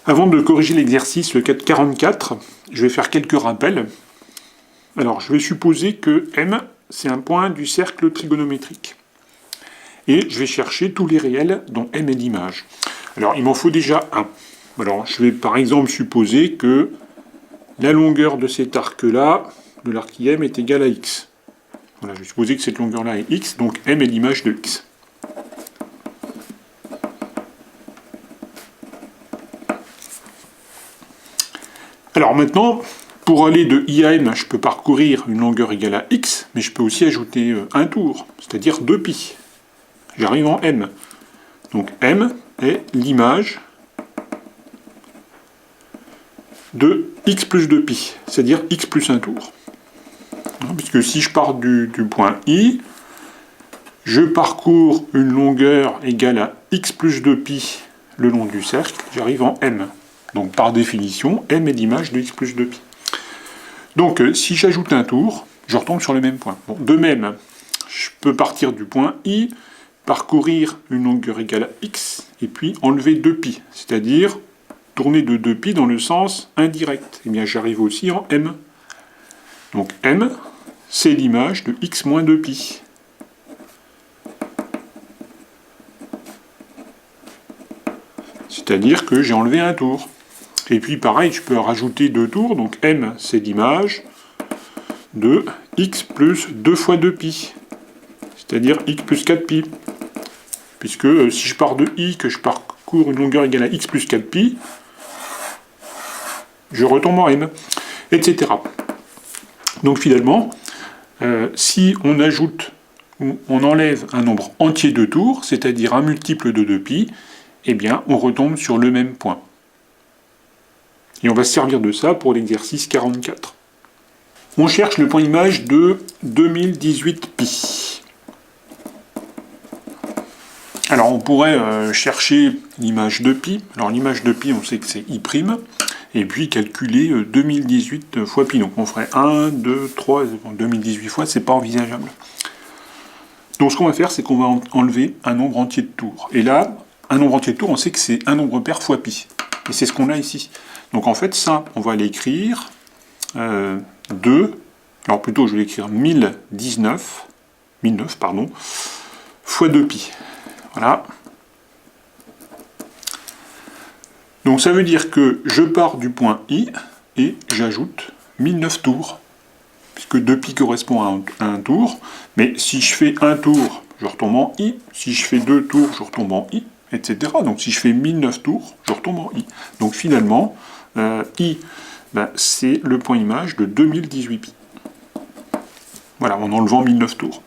Avant de corriger l'exercice 44, je vais faire quelques rappels. Alors, je vais supposer que M, c'est un point du cercle trigonométrique. Et je vais chercher tous les réels dont M est l'image. Alors, il m'en faut déjà un. Alors, je vais par exemple supposer que la longueur de cet arc-là, de l'arc IM, est égale à X. Voilà, je vais supposer que cette longueur-là est X, donc M est l'image de X. Alors maintenant, pour aller de I à M, je peux parcourir une longueur égale à X, mais je peux aussi ajouter un tour, c'est-à-dire 2π. J'arrive en M. Donc M est l'image de X plus 2π, c'est-à-dire X plus un tour. Puisque si je pars du point I, je parcours une longueur égale à X plus 2π le long du cercle, j'arrive en M. Donc par définition, M est l'image de X plus 2π. Donc si j'ajoute un tour, je retombe sur le même point. Bon, de même, je peux partir du point I, parcourir une longueur égale à X, et puis enlever 2π, c'est-à-dire tourner de 2π dans le sens indirect. Et bien j'arrive aussi en M. Donc M, c'est l'image de X moins 2π. C'est-à-dire que j'ai enlevé un tour. Et puis pareil, je peux rajouter 2 tours, donc M, c'est l'image de X plus 2 fois 2π. C'est-à-dire X plus 4π. Puisque si je pars de I, que je parcours une longueur égale à X plus 4π, je retombe en M, etc. Donc finalement, si on ajoute ou on enlève un nombre entier de tours, c'est-à-dire un multiple de 2π, eh bien on retombe sur le même point. Et on va se servir de ça pour l'exercice 44. On cherche le point image de 2018π. Alors on pourrait chercher l'image de π. Alors l'image de π, on sait que c'est I', et puis calculer 2018 fois π. Donc on ferait 1, 2, 3, 2018 fois, c'est pas envisageable. Donc ce qu'on va faire, c'est qu'on va enlever un nombre entier de tours. Et là, un nombre entier de tours, on sait que c'est un nombre pair fois π. Et c'est ce qu'on a ici. Donc en fait, ça, on va l'écrire 2, alors plutôt je vais l'écrire 1009, fois 2π. Voilà. Donc ça veut dire que je pars du point I et j'ajoute 1009 tours, puisque 2π correspond à un tour, mais si je fais un tour, je retombe en I, si je fais 2 tours, je retombe en I, etc. Donc si je fais 1009 tours, je retombe en I. Donc finalement, I, c'est le point image de 2018π. Voilà, en enlevant 1009 tours.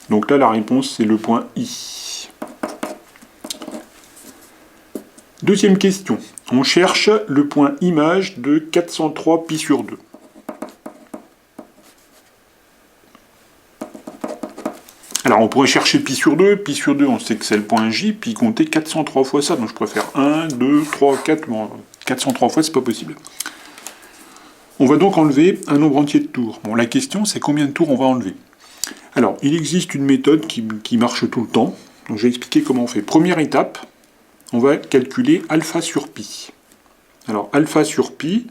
Donc là, la réponse, c'est le point I. Deuxième question. On cherche le point image de 403π sur 2. Alors on pourrait chercher π sur 2. Π sur 2, on sait que c'est le point J, puis compter 403 fois ça. Donc je préfère 1, 2, 3, 4. Bon, 403 fois, c'est pas possible. On va donc enlever un nombre entier de tours. Bon, la question, c'est combien de tours on va enlever. Alors, il existe une méthode qui marche tout le temps. Donc je vais expliquer comment on fait. Première étape, on va calculer alpha sur pi. Alors, alpha sur pi,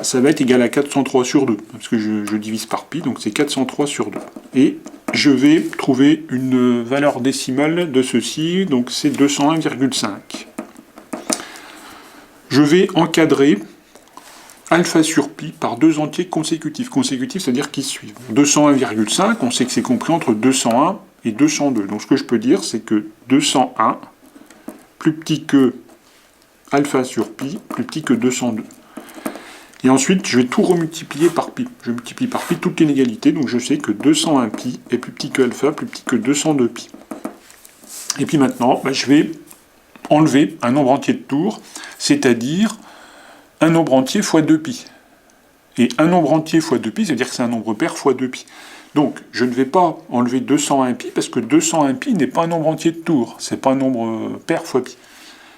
ça va être égal à 403 sur 2, parce que je divise par pi, donc c'est 403 sur 2. Et je vais trouver une valeur décimale de ceci, donc c'est 201,5. Je vais encadrer alpha sur pi par deux entiers consécutifs. Consécutifs, c'est-à-dire qui suivent. 201,5, on sait que c'est compris entre 201 et 202. Donc ce que je peux dire, c'est que 201, plus petit que alpha sur pi, plus petit que 202. Et ensuite, je vais tout remultiplier par pi. Je multiplie par pi toutes les inégalités, donc je sais que 201π est plus petit que alpha, plus petit que 202π. Et puis maintenant, je vais enlever un nombre entier de tours, c'est-à-dire un nombre entier fois 2π. Et un nombre entier fois 2π, c'est-à-dire que c'est un nombre pair fois 2π. Donc, je ne vais pas enlever 201π, parce que 201π n'est pas un nombre entier de tours, c'est pas un nombre pair fois pi.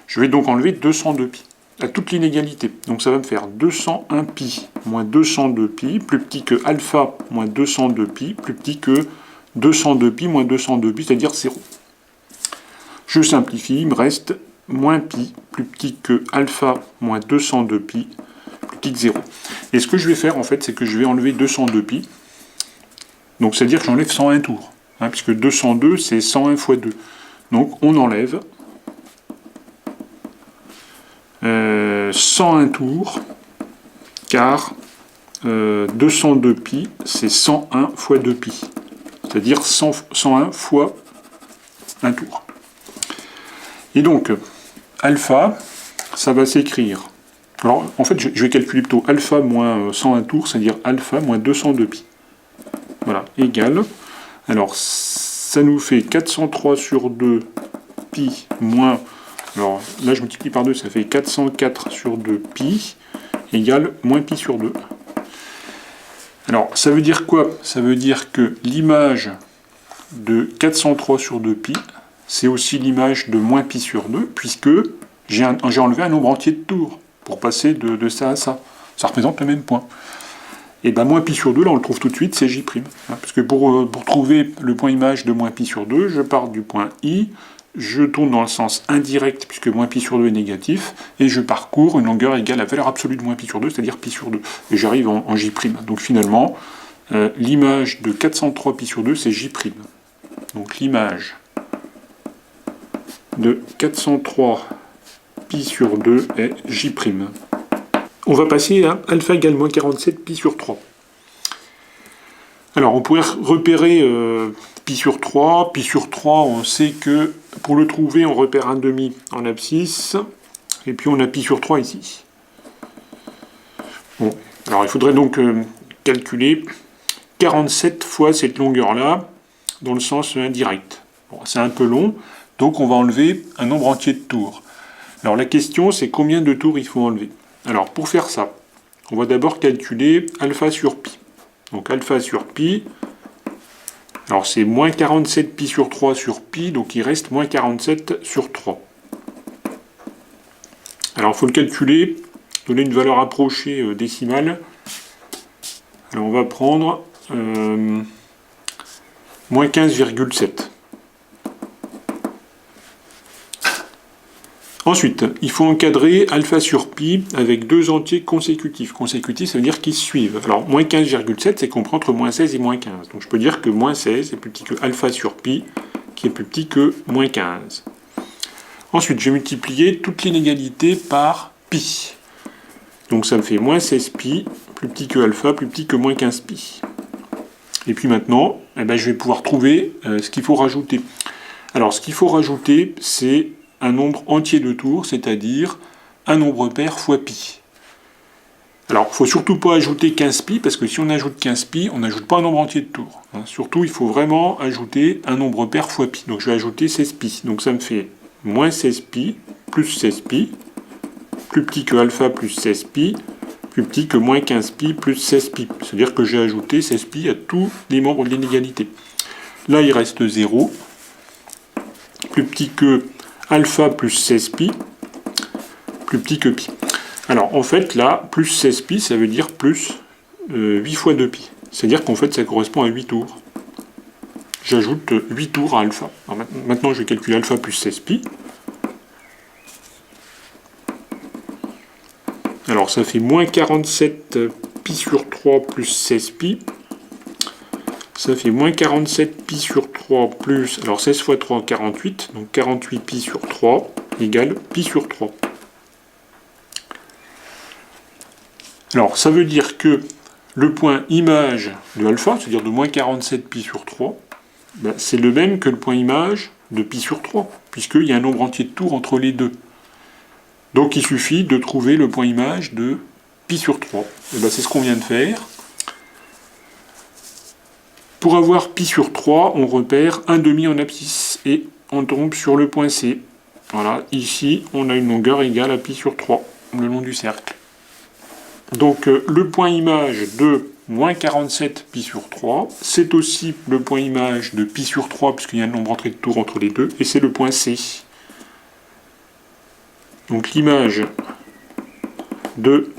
Je vais donc enlever 202π, à toute l'inégalité. Donc ça va me faire 201π moins 202π, plus petit que alpha moins 202π, plus petit que 202π moins 202π, c'est-à-dire 0. Je simplifie, il me reste moins pi plus petit que alpha moins 202 pi plus petit que 0. Et ce que je vais faire, en fait, c'est que je vais enlever 202 pi. Donc, c'est-à-dire que j'enlève 101 tours. Hein, puisque 202, c'est 101 fois 2. Donc, on enlève 101 tours, car 202 pi, c'est 101 fois 2 pi. C'est-à-dire 101 fois un tour. Et donc, alpha, ça va s'écrire. Alors, en fait, je vais calculer plutôt alpha moins 101 tours, c'est-à-dire alpha moins 202 pi. Voilà, égal. Alors, ça nous fait 403 sur 2 pi moins... Alors, là, je multiplie par 2, ça fait 404 sur 2 pi égale moins pi sur 2. Alors, ça veut dire quoi? Ça veut dire que l'image de 403 sur 2 pi, c'est aussi l'image de moins pi sur 2, puisque j'ai enlevé un nombre entier de tours pour passer de ça à ça. Ça représente le même point. Et bien, moins pi sur 2, là, on le trouve tout de suite, c'est J'. Hein, parce que pour trouver le point image de moins pi sur 2, je pars du point I, je tourne dans le sens indirect, puisque moins pi sur 2 est négatif, et je parcours une longueur égale à la valeur absolue de moins pi sur 2, c'est-à-dire pi sur 2. Et j'arrive en J'. Donc finalement, l'image de 403 pi sur 2, c'est J'. Donc l'image de 403 pi sur 2 est J'. On va passer à alpha égale moins 47 pi sur 3. Alors on pourrait repérer pi sur 3. Pi sur 3, on sait que pour le trouver, on repère un demi en abscisse, et puis on a pi sur 3 ici. Bon, alors il faudrait donc calculer 47 fois cette longueur-là, dans le sens indirect. Bon, c'est un peu long, donc on va enlever un nombre entier de tours. Alors la question, c'est combien de tours il faut enlever. Alors pour faire ça, on va d'abord calculer alpha sur pi. Donc alpha sur pi, alors c'est moins 47 pi sur 3 sur pi, donc il reste moins 47 sur 3. Alors il faut le calculer, donner une valeur approchée décimale. Alors on va prendre moins 15,7. Ensuite, il faut encadrer alpha sur pi avec deux entiers consécutifs. Consécutifs, ça veut dire qu'ils suivent. Alors, moins 15,7, c'est compris entre moins 16 et moins 15. Donc, je peux dire que moins 16 est plus petit que alpha sur pi, qui est plus petit que moins 15. Ensuite, je vais multiplier toute l'inégalité par pi. Donc, ça me fait moins 16 pi, plus petit que alpha, plus petit que moins 15 pi. Et puis maintenant, je vais pouvoir trouver ce qu'il faut rajouter. Alors, ce qu'il faut rajouter, c'est un nombre entier de tours, c'est-à-dire un nombre pair fois pi. Alors, il ne faut surtout pas ajouter 15 pi, parce que si on ajoute 15 pi, on n'ajoute pas un nombre entier de tours. Hein. Surtout, il faut vraiment ajouter un nombre pair fois pi. Donc, je vais ajouter 16 pi. Donc, ça me fait moins 16 pi, plus 16 pi, plus petit que alpha plus 16 pi, plus petit que moins 15 pi plus 16 pi. C'est-à-dire que j'ai ajouté 16 pi à tous les membres de l'inégalité. Là, il reste 0, plus petit que alpha plus 16 pi, plus petit que pi. Alors en fait là, plus 16 pi, ça veut dire plus 8 fois 2 pi. C'est-à-dire qu'en fait ça correspond à 8 tours. J'ajoute 8 tours à alpha. Alors, maintenant je vais calculer alpha plus 16 pi. Alors ça fait moins 47 pi sur 3 plus 16 pi. Ça fait moins 47 pi sur 3 plus... Alors 16 fois 3, 48. Donc 48 pi sur 3 égale pi sur 3. Alors ça veut dire que le point image de alpha, c'est-à-dire de moins 47 pi sur 3, c'est le même que le point image de pi sur 3, puisqu'il y a un nombre entier de tours entre les deux. Donc il suffit de trouver le point image de pi sur 3. Et c'est ce qu'on vient de faire. Pour avoir pi sur 3, on repère un demi en abscisse et on tombe sur le point C. Voilà, ici, on a une longueur égale à pi sur 3, le long du cercle. Donc, le point image de moins 47 pi sur 3, c'est aussi le point image de pi sur 3, puisqu'il y a un nombre entier de tours entre les deux, et c'est le point C. Donc, l'image de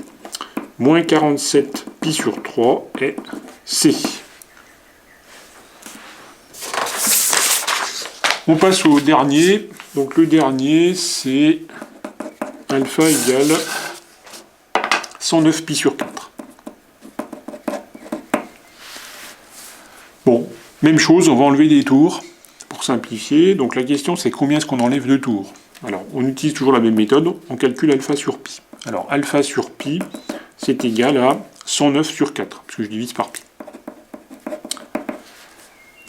moins 47 pi sur 3 est C. On passe au dernier, Donc le dernier, c'est alpha égale 109 pi sur 4. Bon, même chose, on va enlever des tours pour simplifier. Donc la question, c'est combien est-ce qu'on enlève de tours? Alors, on utilise toujours la même méthode, on calcule alpha sur pi. Alors, alpha sur pi, c'est égal à 109 sur 4, parce que je divise par pi.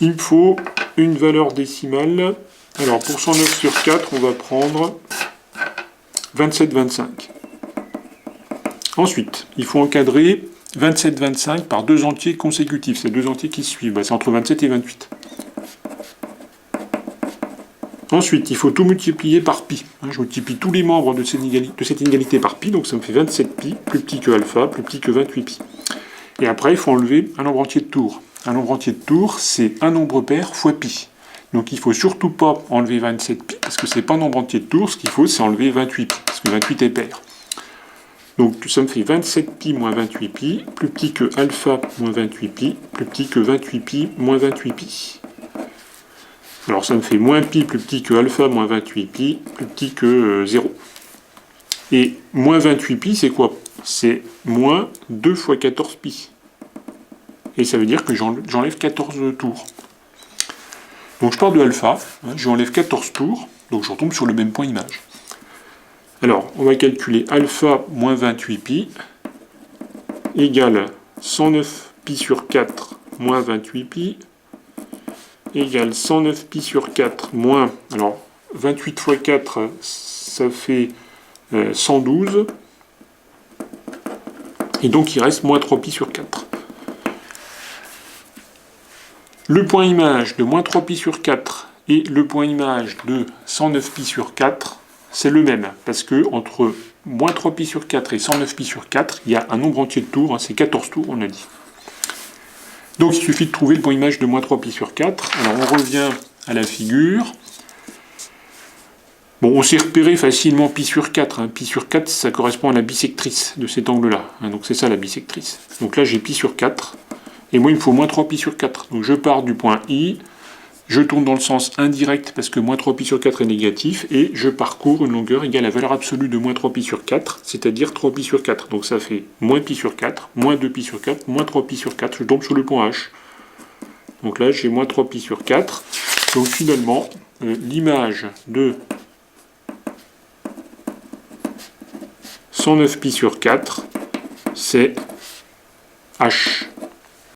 Il me faut une valeur décimale. Alors, pour 109 sur 4, on va prendre 27,25. Ensuite, il faut encadrer 27,25 par deux entiers consécutifs. C'est deux entiers qui se suivent. C'est entre 27 et 28. Ensuite, il faut tout multiplier par pi. Je multiplie tous les membres de cette inégalité par pi, donc ça me fait 27 pi, plus petit que alpha, plus petit que 28 pi. Et après, il faut enlever un nombre entier de tours. Un nombre entier de tours, c'est un nombre pair fois pi. Donc il ne faut surtout pas enlever 27 pi, parce que ce n'est pas un nombre entier de tours. Ce qu'il faut, c'est enlever 28 pi, parce que 28 est pair. Donc ça me fait 27 pi moins 28 pi, plus petit que alpha moins 28 pi, plus petit que 28 pi moins 28 pi. Alors ça me fait moins pi plus petit que alpha moins 28 pi, plus petit que 0. Et moins 28 pi, c'est quoi? C'est moins 2 fois 14 pi. Et ça veut dire que j'enlève 14 tours. Donc je pars de alpha, j'enlève 14 tours, donc je retombe sur le même point image. Alors, on va calculer alpha moins 28 pi égale 109 pi sur 4 moins 28 pi égale 109 pi sur 4 moins, alors 28 fois 4, ça fait 112, et donc il reste moins 3 pi sur 4. Le point image de moins 3 pi sur 4 et le point image de 109 pi sur 4, c'est le même, parce que entre moins 3 pi sur 4 et 109 pi sur 4, il y a un nombre entier de tours, c'est 14 tours, on a dit. Donc il suffit de trouver le point image de moins 3 pi sur 4. Alors on revient à la figure. Bon, on s'est repéré facilement pi sur 4. Pi sur 4, ça correspond à la bisectrice de cet angle-là. Donc c'est ça la bisectrice. Donc là j'ai pi sur 4. Et moi il me faut moins 3 pi sur 4. Donc je pars du point I, je tourne dans le sens indirect parce que moins 3 pi sur 4 est négatif, et je parcours une longueur égale à la valeur absolue de moins 3 pi sur 4, c'est-à-dire 3 pi sur 4. Donc ça fait moins pi sur 4, moins 2 pi sur 4, moins 3 pi sur 4, je tombe sur le point H. Donc là j'ai moins 3 pi sur 4. Donc finalement, l'image de 109 pi sur 4, c'est H.